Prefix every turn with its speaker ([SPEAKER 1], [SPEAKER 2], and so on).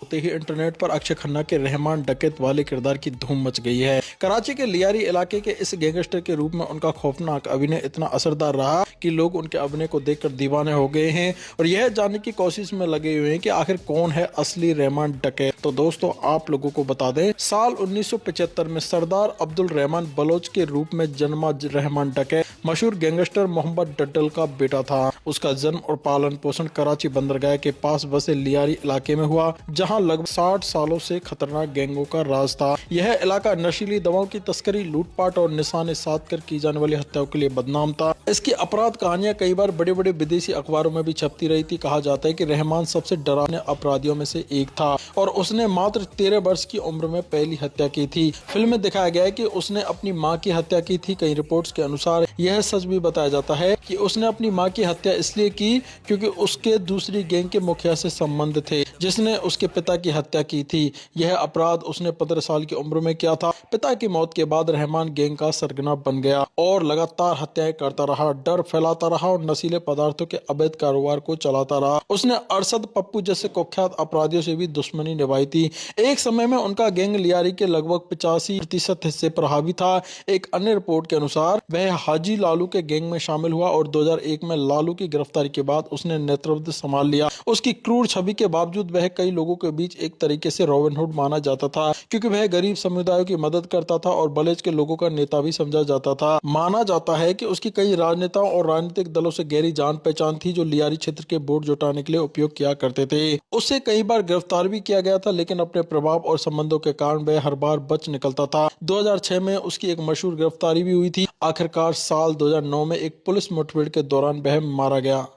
[SPEAKER 1] होते ही इंटरनेट पर अक्षय खन्ना के रहमान डकैत वाले किरदार की धूम मच गई है। कराची के लियारी इलाके के इस गैंगस्टर के रूप में उनका खौफनाक अभिनय इतना असरदार रहा कि लोग उनके अभिनय को देखकर दीवाने हो गए हैं और यह जानने की कोशिश में लगे हुए हैं कि आखिर कौन है असली रहमान डकैत। तो दोस्तों आप लोगों को बता दें, साल 1975 में सरदार अब्दुल रहमान बलोच के रूप में जन्मा रहमान डकैत मशहूर गैंगस्टर मोहम्मद डड्डल का बेटा था। उसका जन्म और पालन पोषण कराची बंदरगाह के पास बसे लियारी इलाके में हुआ, जहां लगभग 60 सालों से खतरनाक गैंगों का राज था। यह इलाका नशीली दवाओं की तस्करी, लूटपाट और निशाने साध कर की जाने वाली हत्याओं के लिए बदनाम था। इसकी अपराध कहानियां कई बार बड़े बड़े विदेशी अखबारों में भी छपती रही थी। कहा जाता है कि रहमान सबसे डरावने अपराधियों में से एक था और उसने मात्र 13 वर्ष की उम्र में पहली हत्या की थी। फिल्म में दिखाया गया है कि उसने अपनी मां की हत्या की थी। कई रिपोर्ट्स के अनुसार यह सच भी बताया जाता है कि उसने अपनी मां की हत्या इसलिए की क्योंकि उसके दूसरी गैंग के मुखिया से संबंध थे जिसने उसके पिता की हत्या की थी। यह अपराध उसने 15 साल की उम्र में किया था। पिता की मौत के बाद रहमान गैंग का सरगना बन गया और लगातार हत्याएं करता रहा, डर फैलाता रहा और नशीले पदार्थों के अवैध कारोबार को चलाता रहा। उसने अरशद पप्पू जैसे कुख्यात अपराधियों से भी दुश्मनी निभाई थी। एक समय में उनका गैंग लियारी के लगभग 85% हिस्से पर हावी था। एक अन्य रिपोर्ट के अनुसार वह हाजी लालू के गैंग में शामिल हुआ और 2001 में लालू की गिरफ्तारी के बाद उसने नेतृत्व संभाल लिया। उसकी क्रूर छवि के बावजूद वह कई लोगों के बीच एक तरीके से रॉबिनहुड माना जाता था, क्योंकि वह गरीब समुदायों की मदद करता था और बलेज के लोगों का नेता भी समझा जाता था। माना जाता है कि उसकी कई राजनेताओं और राजनीतिक दलों से गहरी जान पहचान थी जो लियारी क्षेत्र के वोट जुटाने के लिए उपयोग किया करते थे। उसे कई बार गिरफ्तार भी किया गया था, लेकिन अपने प्रभाव और संबंधों के कारण वह हर बार बच निकलता था। 2006 में उसकी एक मशहूर गिरफ्तारी भी हुई थी। आखिरकार साल 2009 में एक पुलिस मुठभेड़ के दौरान वह मारा गया।